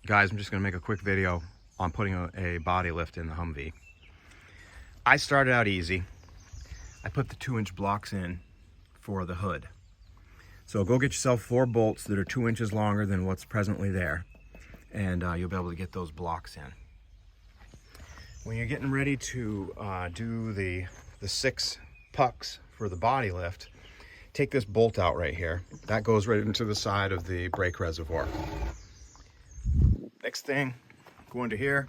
Guys, I'm just going to make a quick video on putting a body lift in the Humvee. I started out easy. I put the 2-inch blocks in for the hood. So go get yourself 4 bolts that are 2 inches longer than what's presently there, and you'll be able to get those blocks in. When you're getting ready to do the 6 pucks for the body lift, take this bolt out right here. That goes right into the side of the brake reservoir. Next thing, go into here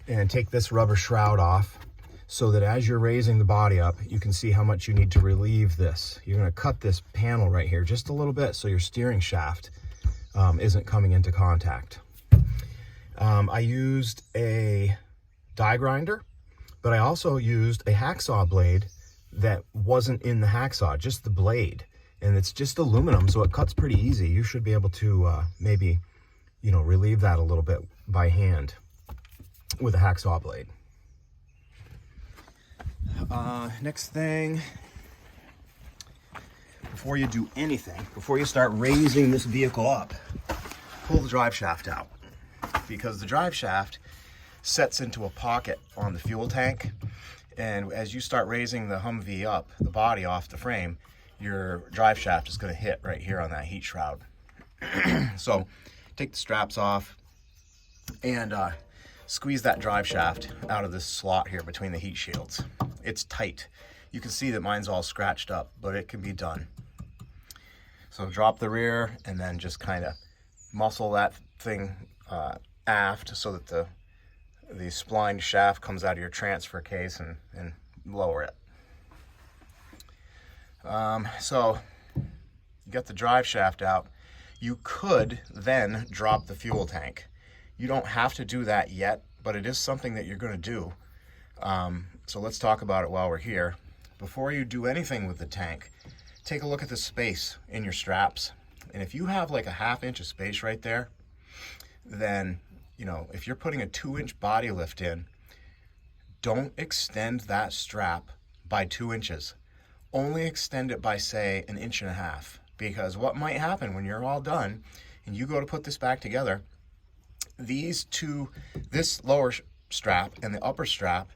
and take this rubber shroud off so that as you're raising the body up, you can see how much you need to relieve this. You're going to cut this panel right here just a little bit so your steering shaft isn't coming into contact. I used a die grinder, but I also used a hacksaw blade that wasn't in the hacksaw, just the blade. And it's just aluminum, so it cuts pretty easy. You should be able to maybe, relieve that a little bit by hand with a hacksaw blade. Next thing, before you do anything, before you start raising this vehicle up, pull the drive shaft out, because the drive shaft sets into a pocket on the fuel tank, and as you start raising the Humvee up, the body off the frame, your drive shaft is going to hit right here on that heat shroud. So take the straps off and squeeze that drive shaft out of this slot here between the heat shields. It's tight. You can see that mine's all scratched up, but it can be done. So drop the rear and then just kind of muscle that thing aft so that the splined shaft comes out of your transfer case and lower it. So you got the drive shaft out. You could then drop the fuel tank. You don't have to do that yet, but it is something that you're going to do. So let's talk about it while we're here. Before you do anything with the tank, take a look at the space in your straps. And if you have like a 1/2 inch of space right there, then, if you're putting a 2-inch body lift in, don't extend that strap by 2 inches. Only extend it by, say, 1.5 inches. Because what might happen when you're all done and you go to put this back together, this lower strap and the upper strap,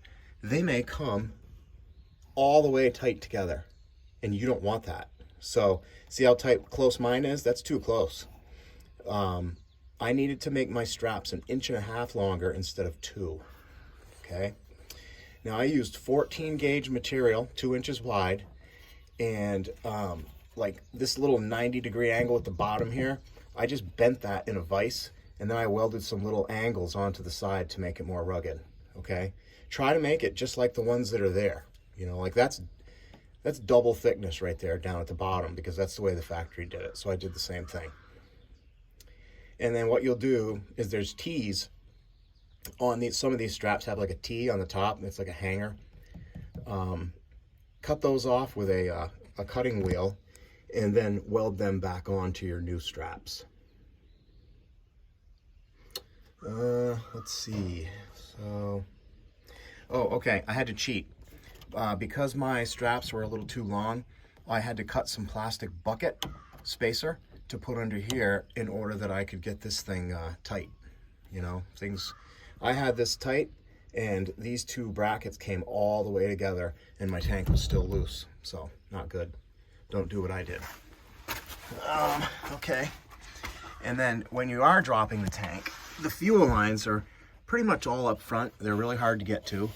they may come all the way tight together, and you don't want that. So see how close mine is? That's too close. I needed to make my straps 1.5 inches longer instead of 2. Okay. Now I used 14 gauge material, 2 inches wide, and like this little 90-degree angle at the bottom here, I just bent that in a vise, and then I welded some little angles onto the side to make it more rugged. Okay. Try to make it just like the ones that are there. Like that's double thickness right there down at the bottom, because that's the way the factory did it. So I did the same thing. And then what you'll do is there's T's on these. Some of these straps have like a T on the top, and it's like a hanger. Cut those off with a cutting wheel, and then weld them back onto your new straps. Let's see. Okay, I had to cheat. Because my straps were a little too long, I had to cut some plastic bucket spacer to put under here in order that I could get this thing tight. I had this tight, and these 2 brackets came all the way together, and my tank was still loose. So not good. Don't do what I did. Okay. And then when you are dropping the tank, the fuel lines are pretty much all up front. They're really hard to get to.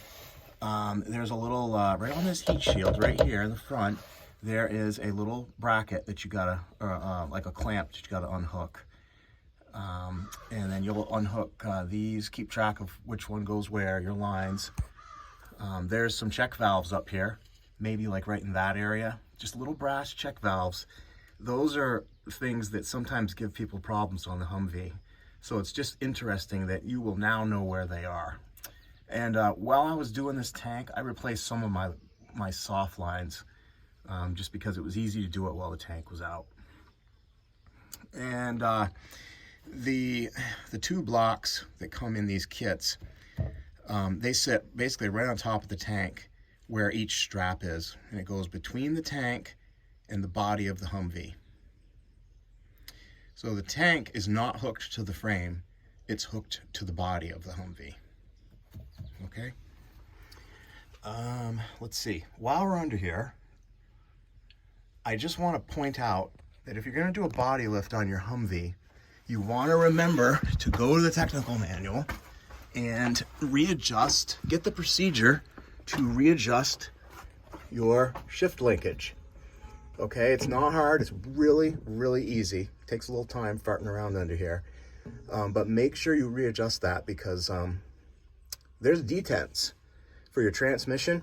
There's a little, right on this heat shield right here in the front, there is a little bracket that you gotta, like a clamp that you gotta unhook. And then you'll unhook these, keep track of which one goes where, your lines. There's some check valves up here, maybe like right in that area, just little brass check valves. Those are things that sometimes give people problems on the Humvee. So it's just interesting that you will now know where they are. And while I was doing this tank, I replaced some of my soft lines just because it was easy to do it while the tank was out. And the 2 blocks that come in these kits, they sit basically right on top of the tank where each strap is, and it goes between the tank and the body of the Humvee. So the tank is not hooked to the frame. it's hooked to the body of the Humvee. Okay. Let's see. While we're under here, I just want to point out that if you're going to do a body lift on your Humvee, you want to remember to go to the technical manual and readjust, get the procedure to readjust your shift linkage. Okay, it's not hard. It's really, really easy. It takes a little time farting around under here. But make sure you readjust that because there's detents for your transmission.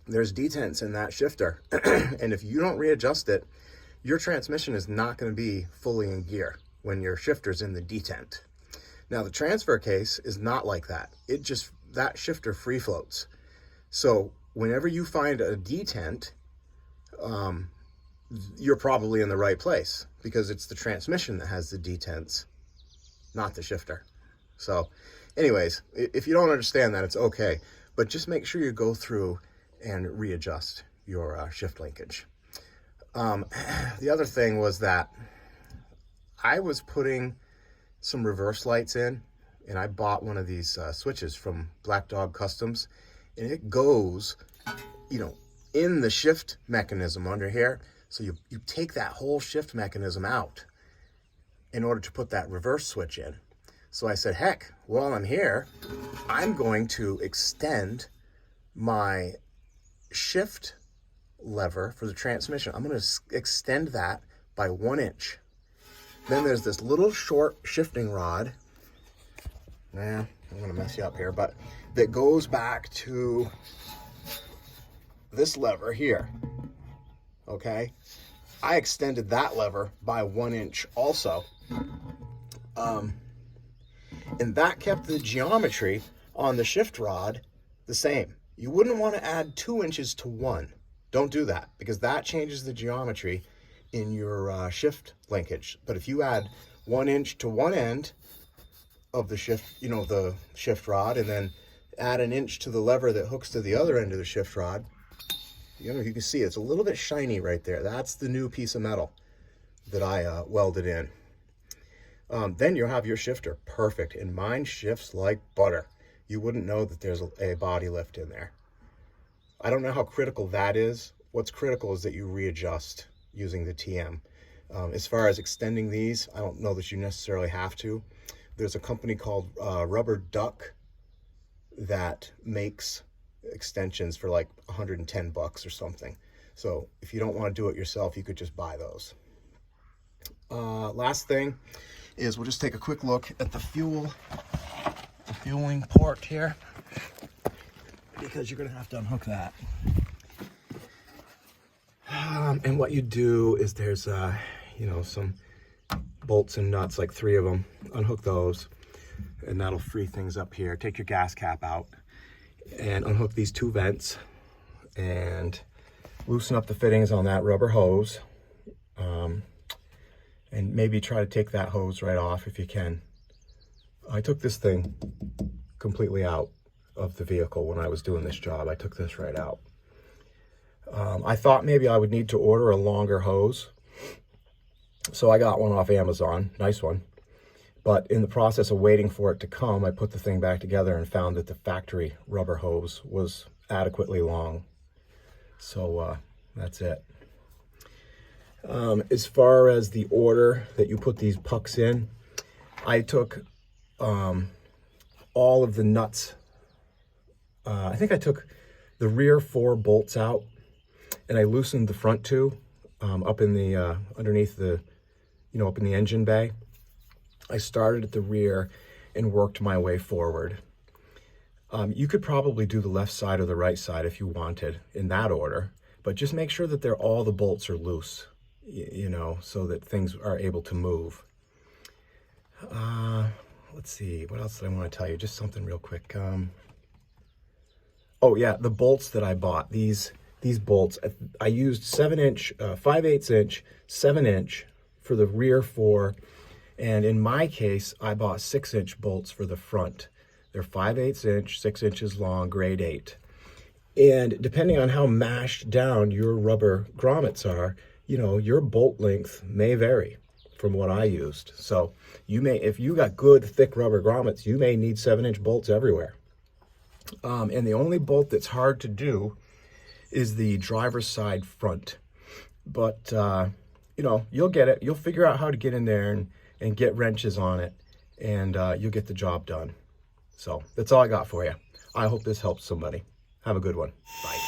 There's detents in that shifter. And if you don't readjust it, your transmission is not going to be fully in gear when your shifter's in the detent. Now the transfer case is not like that. That shifter free floats. So whenever you find a detent, you're probably in the right place because it's the transmission that has the detents, not the shifter. So anyways, if you don't understand that, it's okay. But just make sure you go through and readjust your shift linkage. The other thing was that I was putting some reverse lights in, and I bought one of these switches from Black Dog Customs, and it goes, in the shift mechanism under here. So you take that whole shift mechanism out in order to put that reverse switch in. So I said, heck, while I'm here, I'm going to extend my shift lever for the transmission. I'm going to extend that by 1 inch. Then there's this little short shifting rod. I'm going to mess you up here, but that goes back to this lever here. Okay. I extended that lever by 1 inch also. And that kept the geometry on the shift rod the same. You wouldn't want to add 2 inches to 1. Don't do that because that changes the geometry in your shift linkage. But if you add 1 inch to one end of the shift, the shift rod, and then add an inch to the lever that hooks to the other end of the shift rod, you can see it's a little bit shiny right there. That's the new piece of metal that I welded in. Then you'll have your shifter perfect, and mine shifts like butter. You wouldn't know that there's a body lift in there. I don't know how critical that is. What's critical is that you readjust using the TM. As far as extending these, I don't know that you necessarily have to. There's a company called Rubber Duck that makes extensions for like $110 or something. So if you don't want to do it yourself, you could just buy those. Last thing is we'll just take a quick look at the fueling port here, because you're going to have to unhook that. And what you do is there's some bolts and nuts, like 3 of them. Unhook those, and that'll free things up here. Take your gas cap out and unhook these 2 vents and loosen up the fittings on that rubber hose. And maybe try to take that hose right off if you can. I took this thing completely out of the vehicle when I was doing this job. I took this right out. I thought maybe I would need to order a longer hose. So I got one off Amazon, nice one. But in the process of waiting for it to come, I put the thing back together and found that the factory rubber hose was adequately long. So that's it. As far as the order that you put these pucks in, I took all of the nuts. I think I took the rear 4 bolts out, and I loosened the front 2 up in the underneath the, up in the engine bay. I started at the rear and worked my way forward. You could probably do the left side or the right side if you wanted in that order, but just make sure that all the bolts are loose, so that things are able to move. Let's see, what else did I want to tell you? Just something real quick. Oh yeah, the bolts that I bought, these bolts, I used 7-inch, 5/8 inch, 7-inch for the rear 4. And in my case, I bought 6-inch bolts for the front. They're 5/8 inch, 6 inches long, grade 8. And depending on how mashed down your rubber grommets are, your bolt length may vary from what I used. So you may, if you got good thick rubber grommets, you may need 7-inch bolts everywhere. And the only bolt that's hard to do is the driver's side front. But, you know, you'll get it. You'll figure out how to get in there and get wrenches on it, and you'll get the job done. So that's all I got for you. I hope this helps somebody. Have a good one. Bye.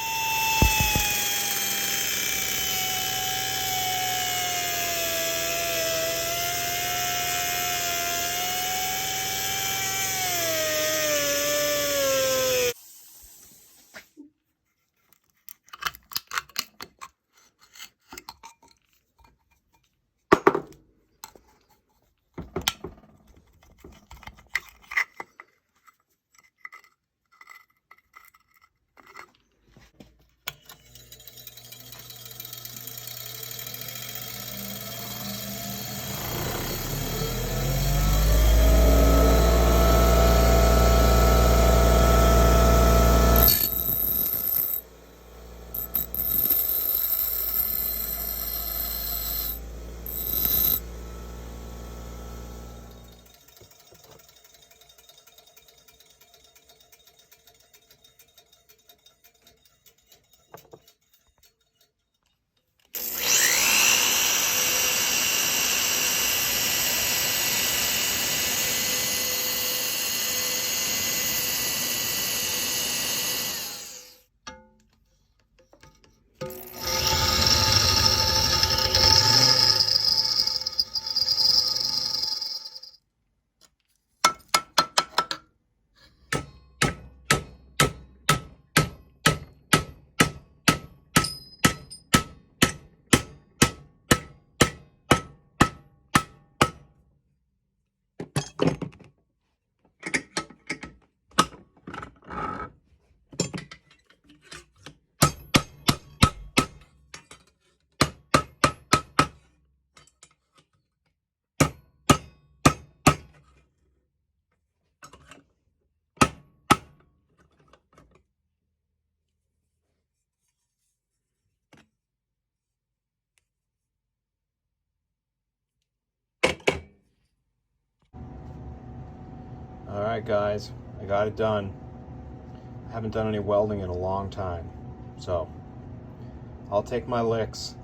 All right, guys, I got it done. I haven't done any welding in a long time, so I'll take my licks.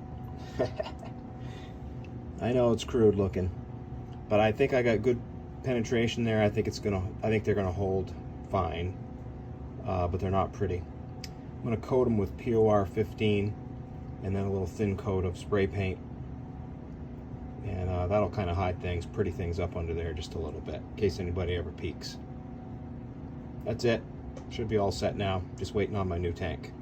I know it's crude looking, but I think I got good penetration there. I think they're gonna hold fine, but they're not pretty. I'm gonna coat them with POR 15 and then a little thin coat of spray paint, and that'll kind of hide things, pretty things up under there just a little bit, in case anybody ever peeks. That's it. Should be all set now. Just waiting on my new tank.